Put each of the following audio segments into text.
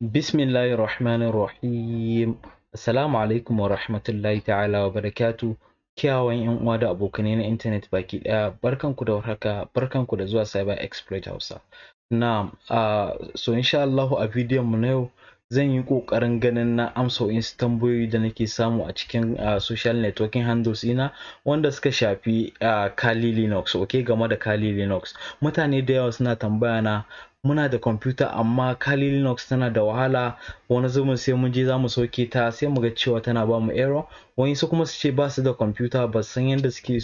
Bismillahirrahmanirrahim. Assalamu alaikum wa rahmatullahi ta'ala wa barakatu. Kyawun yan uwa da abokanai na intanet baki daya, barkanku da warhaka, barkanku da zuwa Cyber Exploit Hausa. Na so insha Allah a bidiyon mu na yau zan yi kokarin ganin na amsa wasu tambayoyi da nake samu a cikin social networking handles ina wanda suka shafi Kali Linux, okay, game da Kali Linux. Mutane da yawa suna tambaya na, muna da kwamfuta amma Kali Linux tana da wahala, wani zubin sai mun je za mu sauke ta sai mu ga cewa tana ba mu error. Wani su kuma su ce ba su da kwamfuta, ba san yadda suke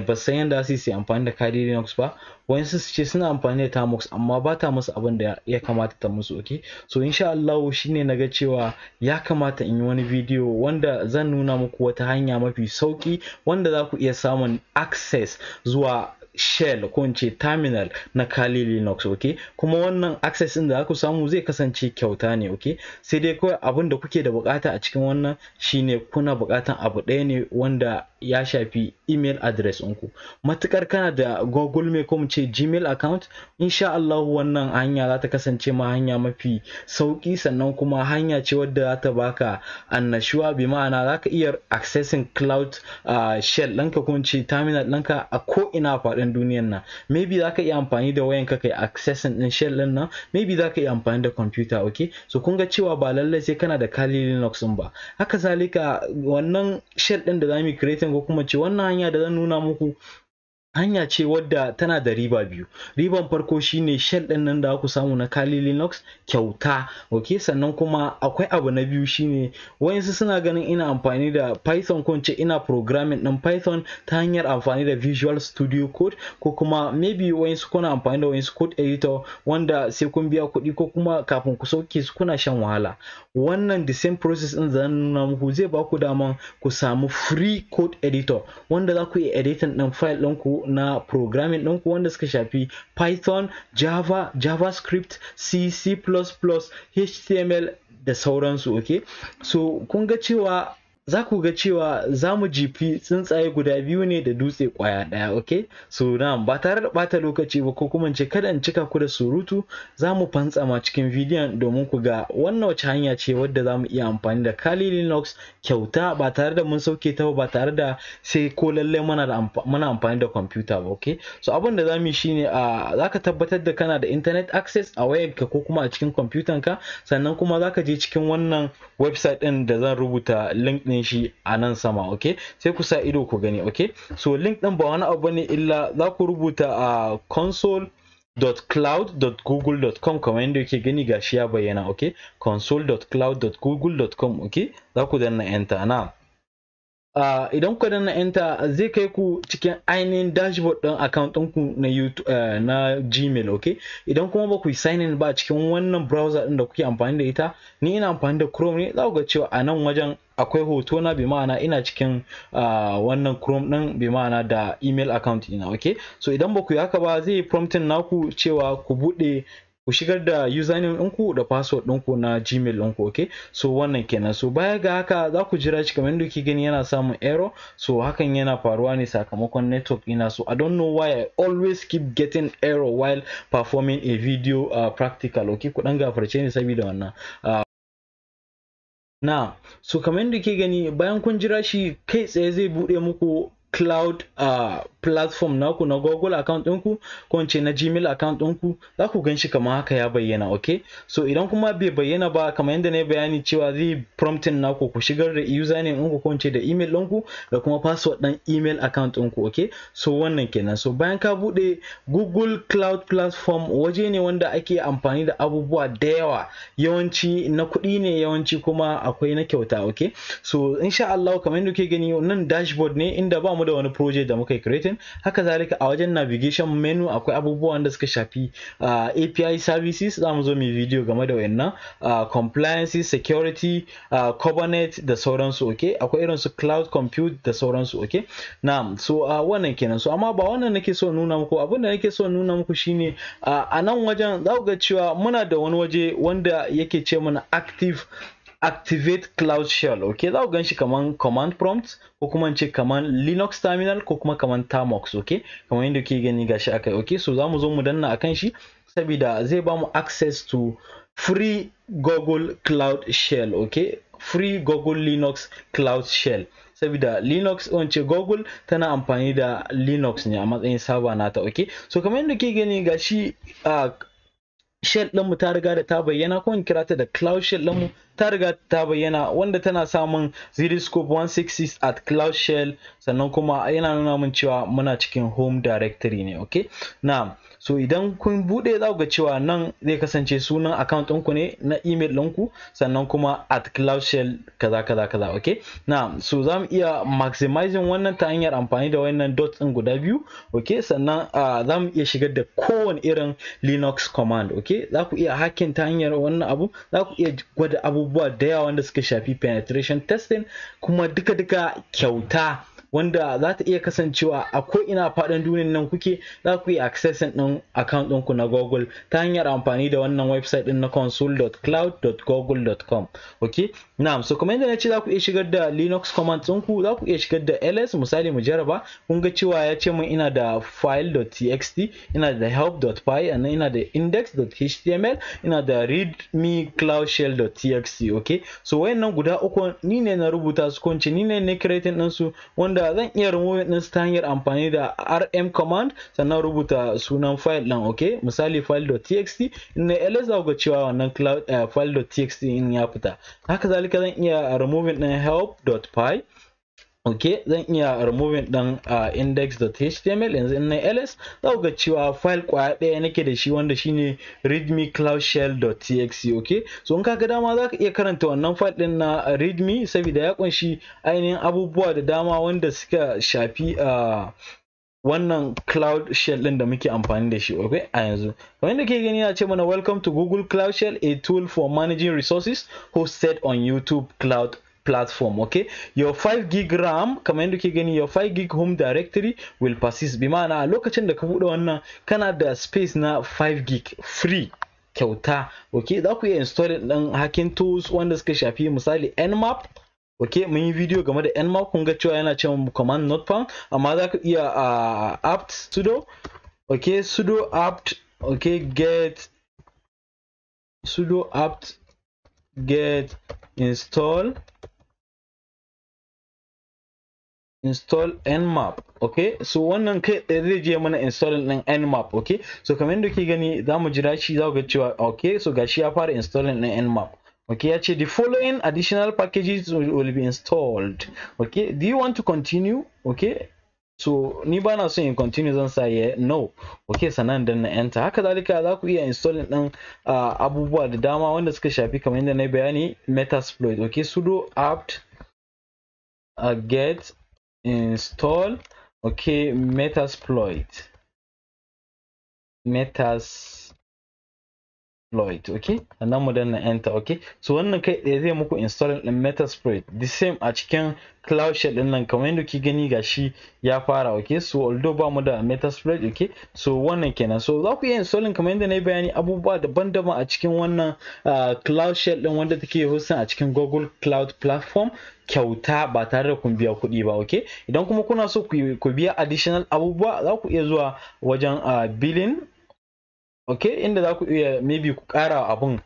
ba san yadda su yi amfani da Kali Linux ba. Wani su ce suna amfani da Termux amma ba ta musu abin da ya kamata ta musu, okay. So insha Allah shine naga cewa ya kamata in yi wani bidiyo wanda zan nuna muku wata hanya mafi sauki wanda za ku iya samun access zuwa shell ko in ce terminal na Kali Linux, okay. Kuma wannan access din da za ku samu zai kasance kyauta ne, okay. Sai dai kawai abin da kuke da bukata a cikin wannan shine kuna bukatan abu ɗaya ne wanda ya shafi email address ɗinku. Matukar kana da Google Mail ko mu ce Gmail account, insha Allah wannan hanya za ta kasance ma hanya mafi sauki, sannan kuma hanya ce wadda za ta baka annashuwa, bi ma'ana za ka iya accessing cloud shell ɗinka ko mu ce terminal ɗinka a ko ina faɗin duniyar nan. Maybe za ka iya amfani da wayanka kai accessing ɗin shell ɗin nan, maybe za ka iya amfani da computer, okay. So kun ga cewa ba lallai sai kana da Kali Linux ɗin ba. Haka zalika wannan shell ɗin da za mu create ko kuma ce wannan hanya da zan nuna muku hanya ce wadda tana da riba biyu. Riban farko shine shell din nan da ku samu na Kali Linux kyauta, okay. Sannan kuma akwai abu na biyu shine wayansu suna ganin ina amfani da Python ko ce ina programming din Python ta hanyar amfani da Visual Studio Code, ko kuma maybe wayansu kuna amfani da wayansu code editor wanda sai kun biya kuɗi ko kuma kafin ku sauke su kuna shan wahala. Wannan the same process din zan nuna muku zai ba ku daman ku samu free code editor wanda za ku iya editing din file ɗinku na programming ɗinku wanda suka shafi Python, Java, JavaScript, C, C++, HTML da sauransu, okay. So kun ga cewa za ku ga cewa za mu jifi tsuntsaye guda biyu ne da dutse kwaya ɗaya, okay. So ba tare da ɓata lokaci ba ko kuma ce kada in cika ku da surutu, za mu fantsama cikin bidiyon domin ku ga wannan wace hanya ce wadda za mu iya amfani da Kali Linux kyauta ba tare da mun sauke ta ba tare da sai ko lallai muna amfani da kwamfuta ba, okay. So abin da za mu yi shine za ka tabbatar da kana da internet access a wayarka ko kuma a cikin kwamfutanka, sannan kuma za ka je cikin wannan website ɗin da zan rubuta link ɗin shi a nan sama, okay. Sai ku sa ido ku gani, okay. So link ɗin ba wani abu ne illa za ku rubuta a console.cloud.google.com kamar yadda yake gani gashi ya bayyana, okay. console.cloud.google.com, okay. Za ku danna enter na. Idan ku danna enter zai kai ku cikin ainihin dashboard ɗin account ɗinku na YouTube na Gmail, okay. Idan kuma ba ku yi sign in ba cikin wannan browser ɗin da kuke amfani da ita, ni ina amfani da Chrome ne, za ku ga cewa a nan wajen akwai hoto na, bi ma'ana ina cikin wannan Chrome ɗin, bi ma'ana da email account ina, okay. So idan ba ku yi haka ba zai yi prompting naku cewa ku buɗe ku shigar da username ɗinku da password ɗinku na Gmail ɗinku, okay. So wannan kenan. So baya ga haka za ku jira shi kamar yadda kuke gani yana samun error. So hakan yana faruwa ne sakamakon network ina. So I don't know why I always keep getting error while performing a video practical, okay. Ku dan gafarce ni saboda wannan. So kamar yadda kuke gani bayan kun jira shi kai tsaye zai buɗe muku cloud platform naku na Google account ɗinku ko in ce na Gmail account ɗinku, za ku gan shi kamar haka ya bayyana, okay. So idan kuma bai bayyana ba kamar yadda na yi bayani cewa zai prompting naku ku shigar da username ɗinku ko in ce da email ɗinku da kuma password ɗin email account ɗinku, okay. So wannan kenan. So bayan ka buɗe Google Cloud Platform, waje ne wanda ake amfani da abubuwa da yawa, yawanci na kuɗi ne, yawanci kuma akwai na kyauta, okay. So insha Allah kamar yadda kuke gani nan dashboard ne inda ba mu da wani project da muka yi creating. Haka zalika a wajen navigation menu akwai abubuwan da suka shafi API services, za mu zo mu video game da wayannan compliance, security, Kubernetes da sauransu, okay. Akwai irin su cloud compute da sauransu, okay. Na'am. So wannan kenan. So amma ba wannan nake so nuna muku, abin da nake so nuna muku shine a nan wajen za ku ga cewa muna da wani waje wanda yake ce mana activate cloud shell, okay. Za ku gan shi kaman command prompt ko kuma ce kaman Linux terminal ko kuma kaman Termux, okay. Kamar yadda kuke gani gashi akai, okay. So za mu zo mu danna akan shi saboda zai ba mu access to free Google Cloud Shell, okay, free Google Linux Cloud Shell. Saboda Linux wance Google tana amfani da Linux ne a matsayin server nata, okay. So kamar yadda ke gani gashi shell ɗinmu ta riga da ta bayyana, ko in kira ta da cloud shell ɗinmu ta riga ta bayyana, wanda tana samun zscope 166 at cloud shell, sannan kuma yana nuna min cewa muna cikin home directory ne, okay. Now so idan kun bude za ku ga cewa nan zai kasance sunan account ɗinku ne na email ɗinku, sannan kuma at cloud shell kaza kaza kaza, okay. Now so za mu iya maximizing wannan ta hanyar amfani da wannan dot ɗin guda biyu, okay. Sannan za mu iya shigar da kowane irin Linux command, okay. Za ku iya hacking ta hanyar wannan abu, za ku iya gwada abubuwa da yawa wanda suka shafi penetration testing, kuma duka kyauta, wanda za ta iya kasancewa a ko ina faɗin duniyar nan kuke, za ku yi accessing ɗin account ɗinku na Google ta hanyar amfani da wannan website ɗin na console.cloud.google.com, okay. Na'am, so kuma yadda na ce za ku iya shigar da Linux command ɗinku, za ku iya shigar da ls, misali mu jarraba. Kun ga cewa ya ce min ina da file.txt, ina da help.py, and ina da index.html, ina da readme cloudshell.txt, okay. So wayannan guda uku ni ne na rubuta su, ko ni ne creating ɗinsu, wanda zan iya remove din ta hanyar amfani da rm command, sannan rubuta sunan file din, okay. Misali file.txt, in ls za ga cewa wannan file.txt in ya fita. Haka zalika zan iya removing din help.py, okay. Zan iya removing din index.html. yanzu in ls za ga cewa file kwaya ɗaya nake da shi, wanda shine readme cloudshell.txt, okay. So in kaga dama za ka iya karanta wannan file din na readme, saboda ya kunshi ainihin abubuwa da dama wanda suka shafi wannan cloud shell din da muke amfani da shi, okay. A yanzu kamar yadda ke gani ya ce mana welcome to Google Cloud Shell, a tool for managing resources hosted on YouTube Cloud platform, okay. Your 5 gig RAM, kamar yadda ke gani, your 5 gig home directory will persist. Bi ma'ana a lokacin da ka bude wannan kana da space na 5 gig free kyauta, okay. Za ku iya install din hacking tools wanda suka shafi misali nmap, okay. Mun yi video game da nmap, kun ga cewa yana cewa command not found, amma za ka iya apt sudo, okay, sudo apt, okay, get sudo apt get install nmap, okay. So wannan kai zai je mana installing din nmap, okay. So kamar yadda ke gani za mu jira shi, za ku ga cewa okay, so gashi ya fara installing din nmap, okay. Ya ce the following additional packages will be installed, okay. Do you want to continue, okay. So ni ba na son in continue, zan sa no, okay, sannan dan na enter. Haka zalika za ku iya installing din abubuwa da dama wanda suka shafi kamar yadda na bayani metasploit, okay. Sudo apt get install, okay, metasploit, okay, and then mu danna enter, okay. So wannan kai zai muku install din metasploit the same a cikin cloud shell din nan, kamar yadda ki gani gashi ya fara, okay. So although ba mu da metasploit, okay, so wannan kenan. So za ku iya installing kamar yadda na yi bayani abubuwa daban-daban a cikin wannan cloud shell din wanda take hosting a cikin Google Cloud platform kyauta, ba tare da kun biya kuɗi ba, okay. Idan kuma kuna so ku biya additional abubuwa, za ku iya zuwa wajen billing, okay, inda za ku iya maybe ku ƙara abun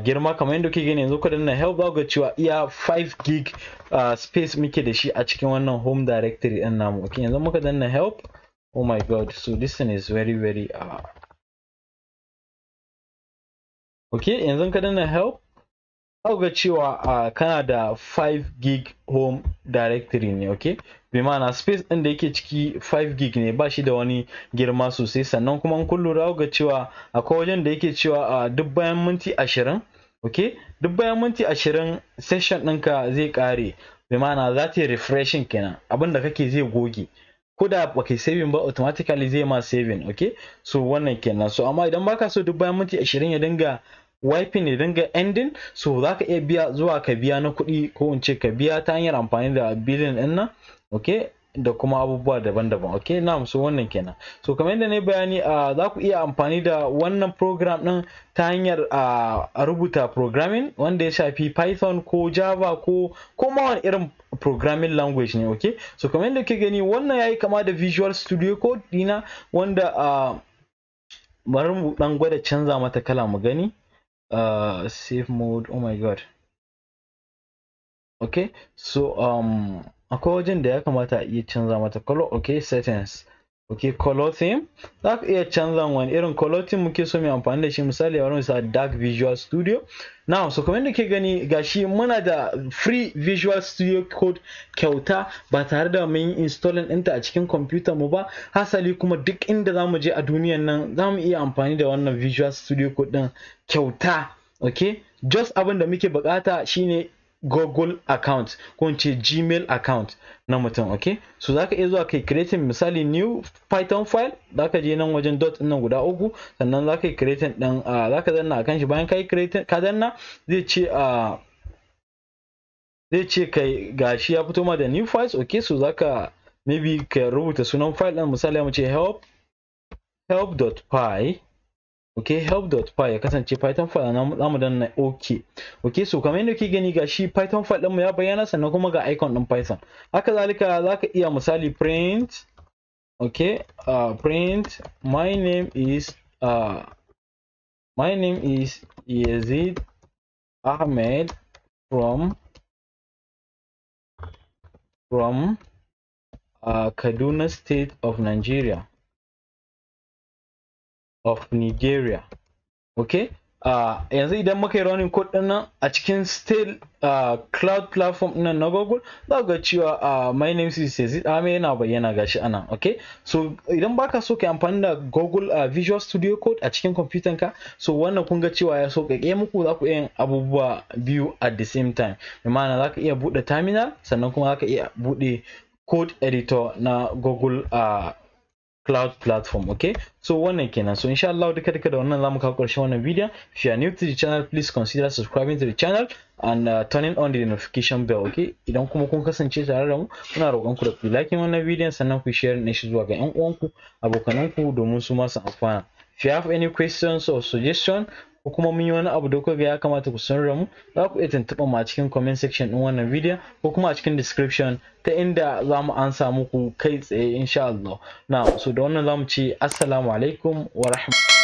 girma. Kamar yadda kuke gani yanzu ku danna help, za ku ga cewa iya 5 gig space muke da shi a cikin wannan home directory din namu, okay. Yanzu muka danna help, oh my god, so this thing is very okay. Yanzu ka danna help, za ku ga cewa kana da 5 gig home directory ne, okay. Bi ma'ana space ɗin da yake ciki 5 gig ne, ba shi da wani girma sosai. Sannan kuma kun lura ga cewa akwai wajen da yake cewa duk bayan minti 20, okay, duk bayan minti 20 session ɗinka zai ƙare. Bi ma'ana za ta yi refreshing kenan, abin da kake zai goge, ko da ba kai saving ba automatically zai ma saving, okay. So wannan kenan. So amma idan baka so duk bayan minti 20 ya dinga wiping, ya dinga ending, so za ka iya biya zuwa ka biya na kuɗi, ko in ce ka biya ta hanyar amfani da billing ɗin nan, okay, da kuma abubuwa daban-daban, okay. Na'am, so wannan kenan. So kamar yadda na yi bayani za ku iya amfani da wannan program ɗin ta hanyar rubuta programming wanda ya shafi Python ko Java ko ma wani irin programming language ne, okay. So kamar yadda ke gani wannan yayi kama da Visual Studio Code dina, wanda bari mu dan gwada canza mata kala mu gani. save mode. Oh my god. Okay, so akwai wajen da ya kamata a iya canza mata color. Okay, settings. Okay, color theme, za ka iya canza wani irin color theme muke so mu amfani da shi. Misali a wurin sa dark visual studio. Now, so kamar da ke gani gashi muna da free visual studio code kyauta ba tare da mun yi installing ɗinta a cikin computer mu ba. Hasali kuma duk inda zamu je a duniyan nan zamu iya amfani da wannan visual studio code ɗin kyauta. Okay, just abin da muke bukata shine Google account ko in ce Gmail account na mutum. Okay, so zaka iya zuwa kai creating misali new Python file, zaka je nan wajen dot nan guda uku, sannan zaka yi creating din zaka danna akan shi. Bayan kai creating ka danna zai ce kai gashi ya fito ma da new files. Okay, so zaka maybe ka rubuta sunan file din, misali mu ce help.py. Okay, help.py ya kasance Python file na zamu danna okay. Okay, so kamar yadda kuke gani gashi Python file din mu ya bayyana, sannan kuma ga icon din Python. Haka zalika zaka iya misali print. Okay, print my name is Yazid Ahmed from Kaduna State of Nigeria. Okay, yanzu idan muka yi running code din nan a cikin still cloud platform din nan na Google, za ga cewa my name is Yazid Ahmed yana bayyana gashi anan. Okay, so idan baka so ka amfani da Google Visual Studio Code a cikin computer ka, so wannan kun ga cewa ya sauƙaƙe muku, za ku iya yin abubuwa biyu at the same time. Bi ma'ana za ka iya buɗe terminal, sannan kuma za ka iya buɗe code editor na Google cloud platform. Okay, so wannan kenan. So insha Allah duka da wannan zamu kawo ƙarshen wannan video. If you are new to the channel, please consider subscribing to the channel and turning on the notification bell. Okay, idan kuma kun kasance tare da mu, muna roƙon ku da ku like wannan video, sannan ku share din shi zuwa ga ƴan uwanku, abokananku, domin su ma su amfana. If you have any questions or suggestion, ko kuma mun yi wani abu da kuka ga ya kamata ku sanar da mu, za ku iya tuntuɓa mu a cikin comment section ɗin wannan video, ko kuma a cikin description, ta inda za mu ansa muku kai tsaye insha Allah. Now, so da wannan za mu ce assalamu alaikum wa rahmatullahi.